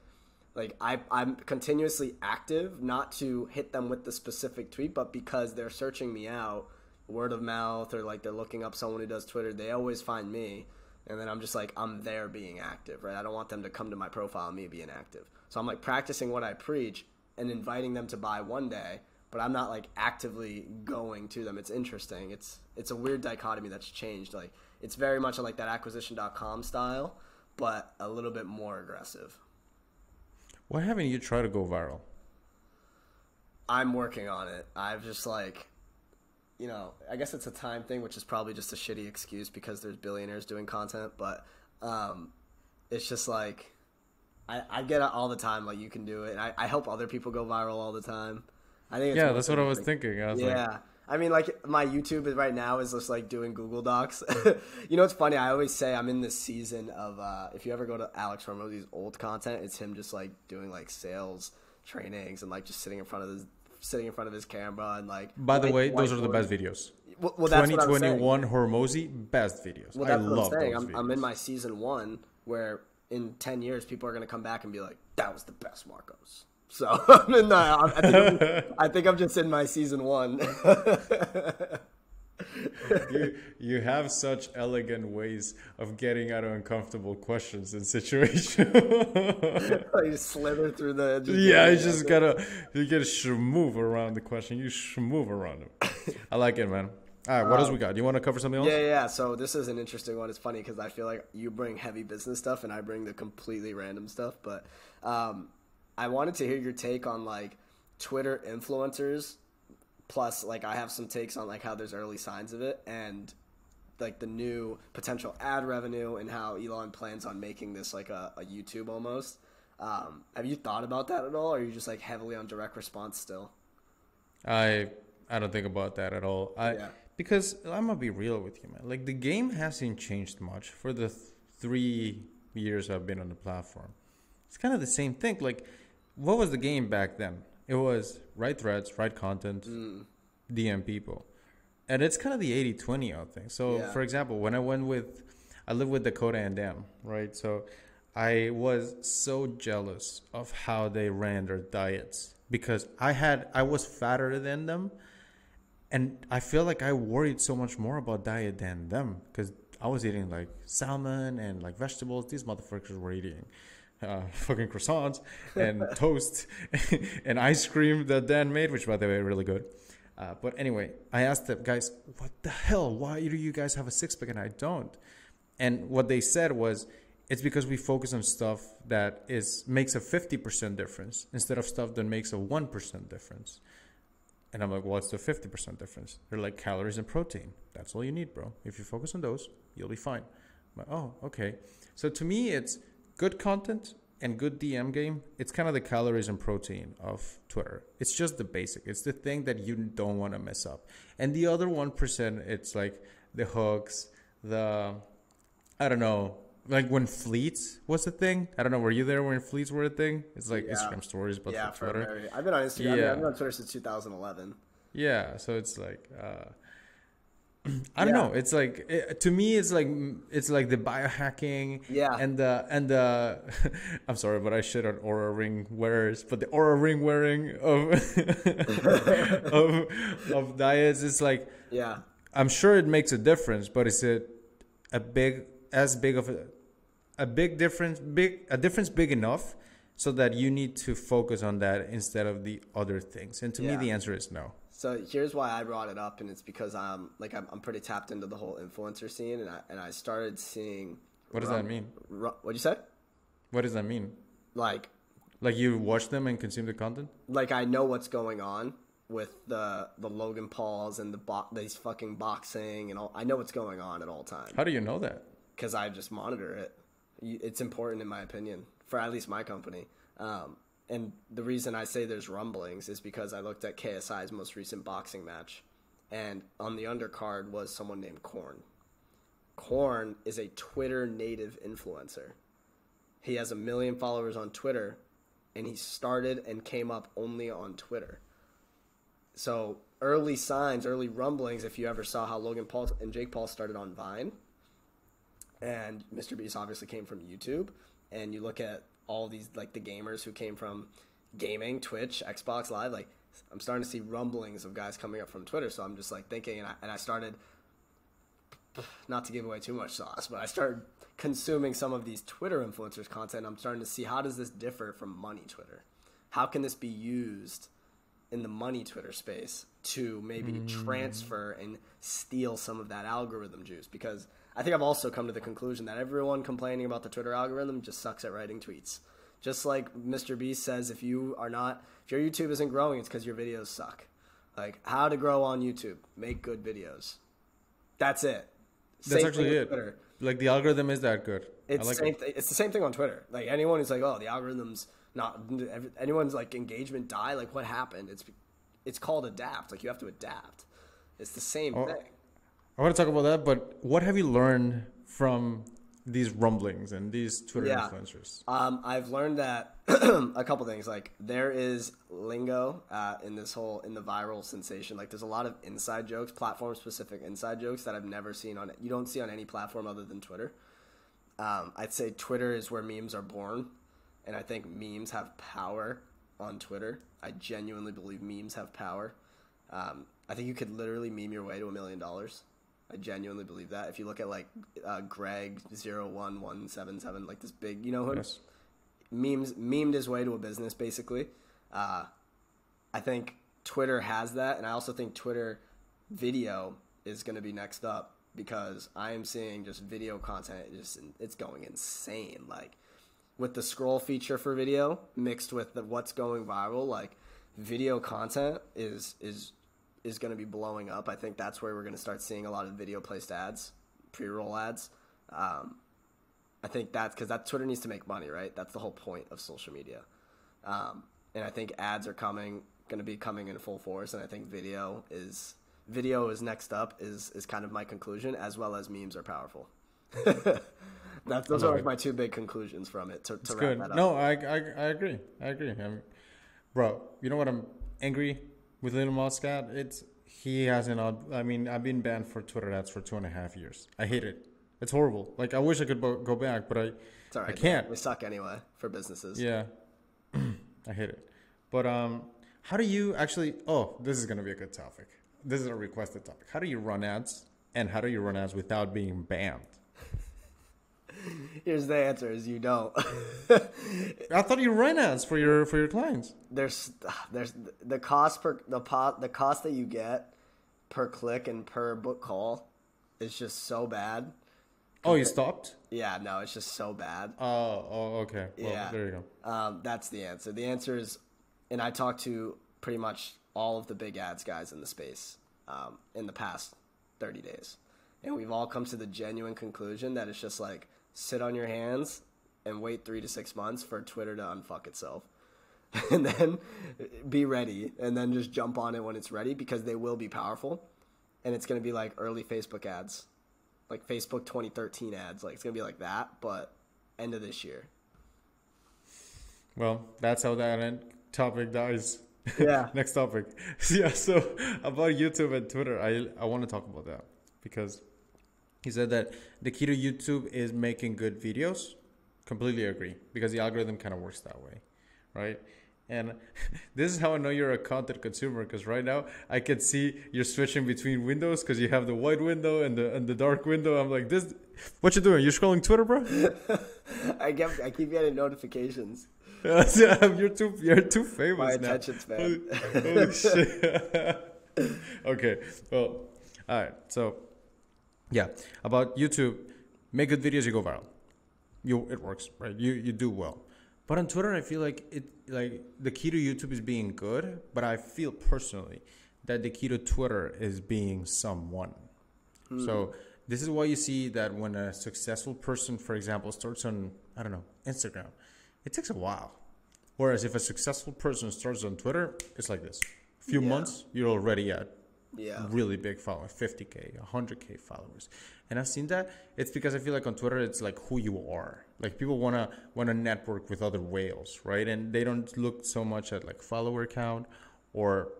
Like I'm continuously active, not to hit them with the specific tweet, but because they're searching me out, word of mouth, or like they're looking up someone who does Twitter, they always find me. And then I'm just like, I'm there being active, right? I don't want them to come to my profile and me being active. So I'm like practicing what I preach and inviting them to buy one day, but I'm not like actively going to them. It's interesting. It's a weird dichotomy that's changed. Like it's very much like that acquisition.com style, but a little bit more aggressive. Why haven't you tried to go viral? I'm working on it. I've just like, I guess it's a time thing, which is probably just a shitty excuse because there's billionaires doing content. But it's just like, I get it all the time. Like you can do it. And I help other people go viral all the time. I think. That's what I was thinking. I was like, my YouTube right now is just like doing Google Docs. It's funny. I always say I'm in this season of, if you ever go to Alex Hormozzi's old content, it's him just like doing like sales trainings and like just sitting in front of his camera and like. By the way, those are the best videos. Well, that's 2021 Hormozzi, best videos. Well, that's I what love I'm saying. those videos. I'm in my season 1 where in 10 years people are going to come back and be like, that was the best Marcos. So I think I'm just in my season 1. You have such elegant ways of getting out of uncomfortable questions and situations. You slither through the. You gotta move around the question. You move around it. I like it, man. All right, what else we got? Do you want to cover something else? Yeah. So this is an interesting one. It's funny because I feel like you bring heavy business stuff and I bring the completely random stuff, but. I wanted to hear your take on like Twitter influencers, plus like I have some takes on like how there's early signs of it and like the new potential ad revenue and how Elon plans on making this like a YouTube almost. Have you thought about that at all, or are you just like heavily on direct response still? I don't think about that at all. Because I'm gonna be real with you, man. Like the game hasn't changed much for the 3 years I've been on the platform. It's kind of the same thing. Like, what was the game back then? It was write threads, write content, DM people. And it's kind of the 80-20 out thing. So, for example, when I lived with Dakota and Dan, right? So I was so jealous of how they ran their diets because I was fatter than them. And I feel like I worried so much more about diet than them because I was eating like salmon and like vegetables. These motherfuckers were eating fucking croissants and toast and ice cream that Dan made, which by the way, really good. But anyway, I asked them, guys, what the hell? Why do you guys have a six-pack and I don't? And what they said was, it's because we focus on stuff that makes a 50% difference instead of stuff that makes a 1% difference. And I'm like, what's the 50% difference? They're like calories and protein. That's all you need, bro. If you focus on those, you'll be fine. I'm like, oh, okay. So to me, it's good content and good DM game. It's kind of the calories and protein of Twitter. It's just the basic. It's the thing that you don't want to mess up. And the other 1%, it's like the hooks, I don't know, like when fleets was a thing. I don't know. Were you there when fleets were a thing? It's like Instagram stories, but for Twitter. I've been on Instagram. Yeah. I've been on Twitter since 2011. Yeah. So it's like, I don't know. It's like to me, it's like the biohacking. Yeah. And the I'm sorry, but I shit on Aura Ring wearers. But the Aura Ring wearing of of diets is like. Yeah. I'm sure it makes a difference, but is it a difference big enough so that you need to focus on that instead of the other things? And to me, the answer is no. So here's why I brought it up, and it's because I'm pretty tapped into the whole influencer scene, and I started seeing. What does that mean? What'd you say? What does that mean? Like you watch them and consume the content? Like I know what's going on with the Logan Pauls and these fucking boxing and all. I know what's going on at all times. How do you know that? Because I just monitor it. It's important in my opinion for at least my company. And the reason I say there's rumblings is because I looked at KSI's most recent boxing match, and on the undercard was someone named Korn. Korn is a Twitter native influencer. He has 1 million followers on Twitter, and he started and came up only on Twitter. So early signs, early rumblings, if you ever saw how Logan Paul and Jake Paul started on Vine, and Mr. Beast obviously came from YouTube, and you look at all these, like the gamers who came from gaming, Twitch, Xbox Live, like I'm starting to see rumblings of guys coming up from Twitter. So I'm just like thinking, and I started, not to give away too much sauce, but I started consuming some of these Twitter influencers content. I'm starting to see, how does this differ from money Twitter? How can this be used in the money Twitter space to maybe transfer and steal some of that algorithm juice? Because I think I've also come to the conclusion that everyone complaining about the Twitter algorithm just sucks at writing tweets. Just like Mr. Beast says, if your YouTube isn't growing, it's because your videos suck. Like, how to grow on YouTube. Make good videos. That's it. That's actually it. Twitter. Like, the algorithm is that good. It's the same thing on Twitter. Like, anyone who's like, oh, the algorithm's not, anyone's like engagement die, like what happened? It's called adapt. Like, you have to adapt. It's the same thing. I want to talk about that, but what have you learned from these rumblings and these Twitter influencers? I've learned that a couple things. Like, there is lingo in the viral sensation. Like, there's a lot of inside jokes, platform specific inside jokes that I've never seen you don't see on any platform other than Twitter. I'd say Twitter is where memes are born, and I think memes have power on Twitter. I genuinely believe memes have power. I think you could literally meme your way to $1 million. I genuinely believe that. If you look at like Greg 01177, like this big, you know him? Yes. Memed his way to a business basically. I think Twitter has that, and I also think Twitter video is going to be next up, because I am seeing just video content it's going insane. Like, with the scroll feature for video mixed with what's going viral, like video content is going to be blowing up. I think that's where we're going to start seeing a lot of video placed ads, pre-roll ads. I think that's because Twitter needs to make money, right? That's the whole point of social media. And I think ads are going to be coming in full force. And I think video is next up is kind of my conclusion, as well as memes are powerful. Those are like my two big conclusions from it to wrap that up. No, I agree. Bro, you know what I'm angry with Little Moscat? he hasn't. I mean, I've been banned for Twitter ads for 2.5 years. I hate it. It's horrible. Like, I wish I could go back, but It's all right. I can't. We suck anyway for businesses. Yeah, I hate it. But how do you actually? Oh, this is gonna be a good topic. This is a requested topic. How do you run ads, and how do you run ads without being banned? Here's the answer: is you don't. I thought you ran ads for your clients. There's the cost the cost that you get per click and per book call is just so bad. Oh, you stopped? Yeah, no, it's just so bad. Oh, okay. Well, Yeah. there you go. That's the answer. The answer is, and I talked to pretty much all of the big ads guys in the space in the past 30 days. And we've all come to the genuine conclusion that it's just like, sit on your hands and wait 3 to 6 months for Twitter to unfuck itself. And then be ready. And then just jump on it when it's ready, because they will be powerful. And it's going to be like early Facebook ads. Like Facebook 2013 ads. Like, it's going to be like that, but end of this year. Well, that's how that topic dies. Yeah. Next topic. Yeah, so about YouTube and Twitter, I want to talk about that because he said that the key to YouTube is making good videos. Completely agree, because the algorithm kind of works that way, right? And this is how I know you're a content consumer, because right now I can see you're switching between windows because you have the white window and the dark window. I'm like, this, what you doing? You're scrolling Twitter, bro? I keep getting notifications. You're too famous My now. attention span. Holy shit. Okay. Well, all right. So, yeah, about YouTube, make good videos, you go viral. It works, right? You do well. But on Twitter, I feel like the key to YouTube is being good, but I feel personally that the key to Twitter is being someone. So this is why you see that when a successful person, for example, starts on, I don't know, Instagram, it takes a while. Whereas if a successful person starts on Twitter, it's like this. A few months, you're already at really big following, 50K, 100K followers. And I've seen that. It's because I feel like on Twitter, it's like who you are. Like, people wanna network with other whales, right? And they don't look so much at like follower count or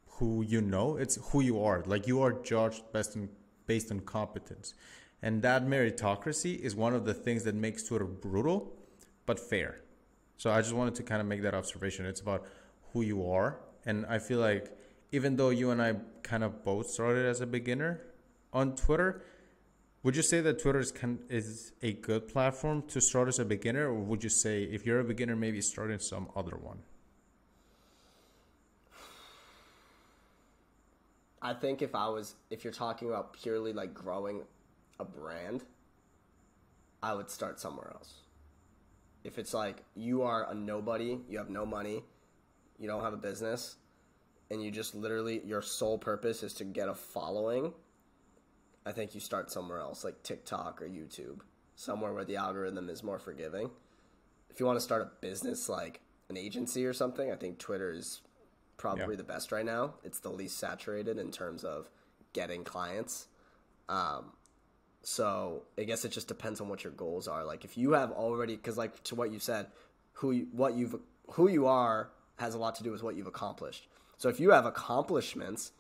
who you know. It's who you are. Like, you are judged based on competence. And that meritocracy is one of the things that makes Twitter brutal, but fair. So I just wanted to kind of make that observation. It's about who you are. And I feel like even though you and I kind of both started as a beginner on Twitter, would you say that Twitter is a good platform to start as a beginner? Or would you say if you're a beginner, maybe start in some other one? I think if you're talking about purely like growing a brand, I would start somewhere else. If it's like you are a nobody, you have no money, you don't have a business, and you just literally, your sole purpose is to get a following, I think you start somewhere else, like TikTok or YouTube, somewhere where the algorithm is more forgiving. If you want to start a business like an agency or something, I think Twitter is probably the best right now. It's the least saturated in terms of getting clients. So I guess it just depends on what your goals are. Like, if you have already, because like to what you said, who you are has a lot to do with what you've accomplished. So if you have accomplishments,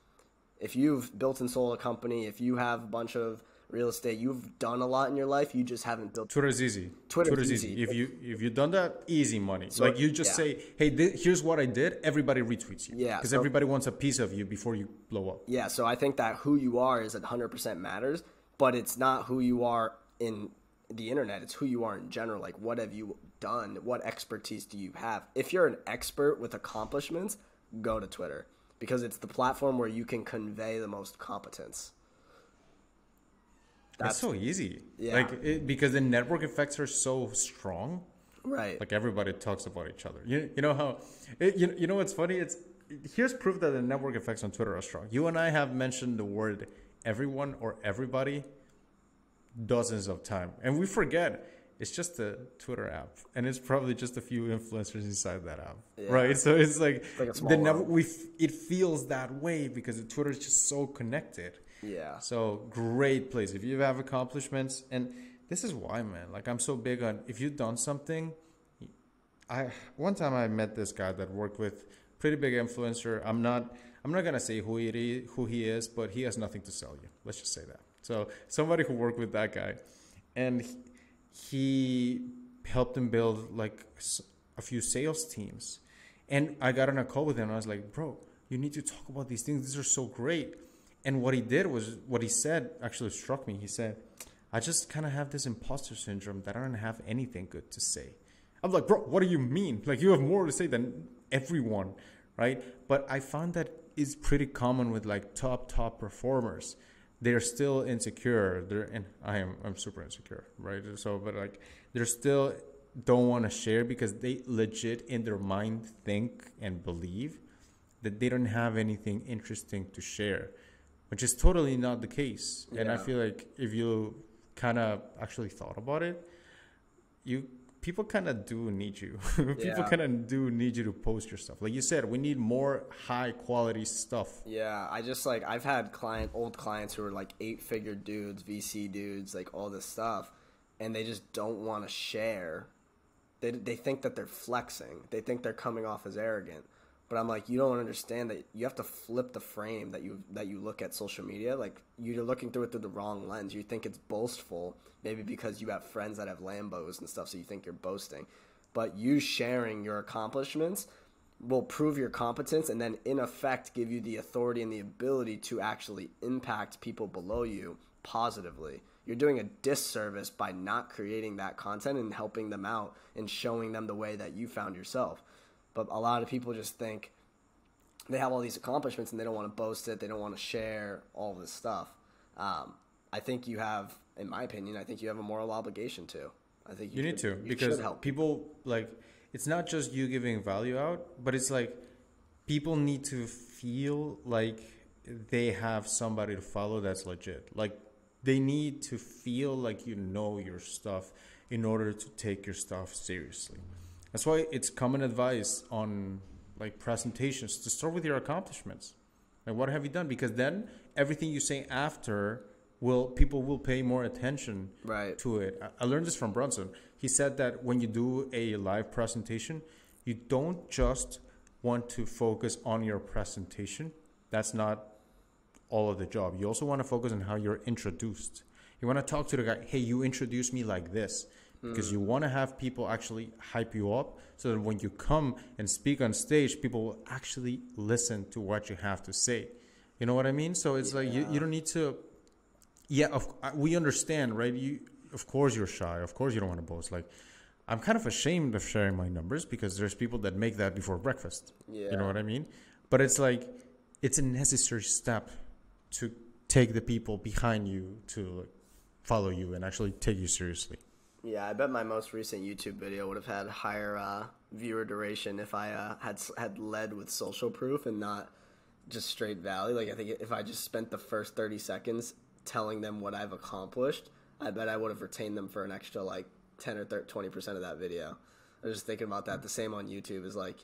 if you've built and sold a company, if you have a bunch of real estate, you've done a lot in your life, you just haven't built. Twitter's easy. Twitter's easy. If you've done that, easy money. So, like, you just say, hey, here's what I did. Everybody retweets you. Yeah. Because everybody wants a piece of you before you blow up. Yeah. So I think that who you are is 100% matters, but it's not who you are in the internet. It's who you are in general. Like, what have you done? What expertise do you have? If you're an expert with accomplishments, go to Twitter, because it's the platform where you can convey the most competence. That's so easy. Yeah. Because the network effects are so strong. Right. Like, everybody talks about each other. You know how, you know what's funny? Here's proof that the network effects on Twitter are strong. You and I have mentioned the word everyone or everybody dozens of times. And we forget it's just a Twitter app. And it's probably just a few influencers inside that app. Yeah. Right? So it's like it feels that way because Twitter is just so connected. Yeah. So great place. If you have accomplishments, and this is why, man, like, I'm so big on, if you've done something, one time I met this guy that worked with pretty big influencer. I'm I'm not gonna say who he is, but he has nothing to sell you. Let's just say that. So somebody who worked with that guy, and he helped him build like a few sales teams. And I got on a call with him. And I was like, bro, you need to talk about these things. These are so great. And what he did was, what he said actually struck me. He said, I just kind of have this imposter syndrome that I don't have anything good to say. I'm like, bro, what do you mean? Like, you have more to say than everyone, right? But I found that is pretty common with like top performers. They're still insecure. I'm super insecure, right? So, but like, they're still don't want to share because they legit in their mind think and believe that they don't have anything interesting to share, which is totally not the case. Yeah. And I feel like if you kind of actually thought about it, people kind of do need you. People kind of do need you to post your stuff. Like you said, we need more high quality stuff. Yeah, I just like, I've had old clients who are like 8-figure dudes, VC dudes, like all this stuff, and they just don't want to share. They think that they're flexing. They think they're coming off as arrogant. But I'm like, you don't understand that you have to flip the frame that you look at social media. Like, you're looking through it through the wrong lens. You think it's boastful, maybe because you have friends that have Lambos and stuff, so you think you're boasting. But you sharing your accomplishments will prove your competence and then, in effect, give you the authority and the ability to actually impact people below you positively. You're doing a disservice by not creating that content and helping them out and showing them the way that you found yourself. But a lot of people just think they have all these accomplishments and they don't want to boast it. They don't want to share all this stuff. I think you have, in my opinion, I think you have a moral obligation to. I think you need to, because people, like, it's not just you giving value out, but it's like people need to feel like they have somebody to follow that's legit. Like, they need to feel like you know your stuff in order to take your stuff seriously. That's why it's common advice on like presentations to start with your accomplishments. Like, what have you done? Because then everything you say after people will pay more attention to it. I learned this from Brunson. He said that when you do a live presentation, you don't just want to focus on your presentation. That's not all of the job. You also want to focus on how you're introduced. You want to talk to the guy, hey, you introduced me like this. Because you want to have people actually hype you up so that when you come and speak on stage, people will actually listen to what you have to say. You know what I mean? So it's like you don't need to... Yeah, we understand, right? Of course you're shy. Of course you don't want to boast. Like, I'm kind of ashamed of sharing my numbers because there's people that make that before breakfast. Yeah. You know what I mean? But it's like, it's a necessary step to take the people behind you to like, follow you and actually take you seriously. Yeah, I bet my most recent YouTube video would have had higher viewer duration if I had led with social proof and not just straight value. Like, I think if I just spent the first 30 seconds telling them what I've accomplished, I bet I would have retained them for an extra like 10 or 20% of that video. I was just thinking about that. The same on YouTube is like,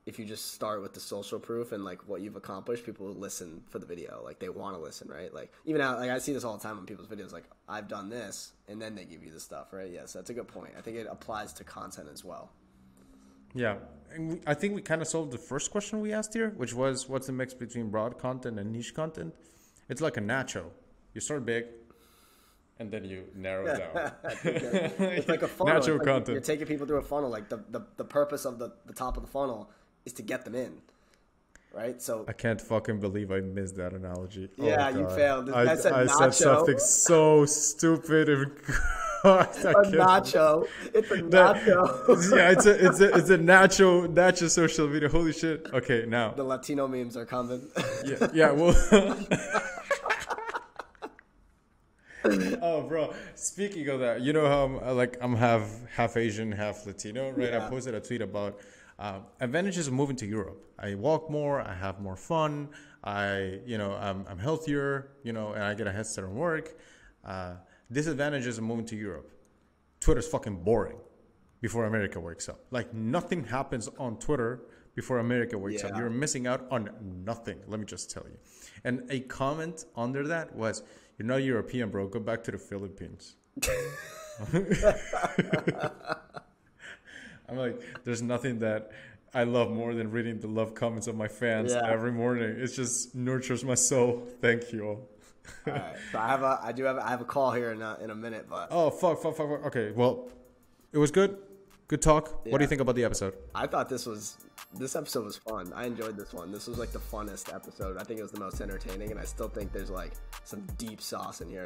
if you just start with the social proof and like what you've accomplished, people will listen for the video. Like, they want to listen, right? Like, even now, like I see this all the time on people's videos, like, I've done this, and then they give you the stuff, right? Yes, that's a good point. I think it applies to content as well. Yeah. And I think we kind of solved the first question we asked here, which was, what's the mix between broad content and niche content? It's like a nacho. You start big, and then you narrow it down. It's like a funnel. Nacho like content. You're taking people through a funnel. Like, the purpose of the top of the funnel is to get them in, right? So I can't fucking believe I missed that analogy. Yeah, you failed. I said something so stupid and nacho. It's a nacho. Yeah, it's a nacho social media. Holy shit. Okay, now the Latino memes are coming. Yeah. Well. Oh, bro. Speaking of that, you know how I'm half Asian, half Latino, right? Yeah. I posted a tweet about advantages of moving to Europe. I walk more, I have more fun, I'm healthier, and I get a head start on work. Disadvantages of moving to Europe. Twitter's fucking boring before America wakes up. Like, nothing happens on Twitter before America wakes up. You're missing out on nothing, let me just tell you. And a comment under that was, you're not European, bro. Go back to the Philippines. I'm like, there's nothing that I love more than reading the love comments of my fans every morning. It just nurtures my soul. Thank you all. All right. So I have a call here in a minute, but oh fuck. Okay, well, it was good. Good talk. What do you think about the episode? I thought this episode was fun. I enjoyed this one. This was like the funnest episode. I think it was the most entertaining, and I still think there's like some deep sauce in here.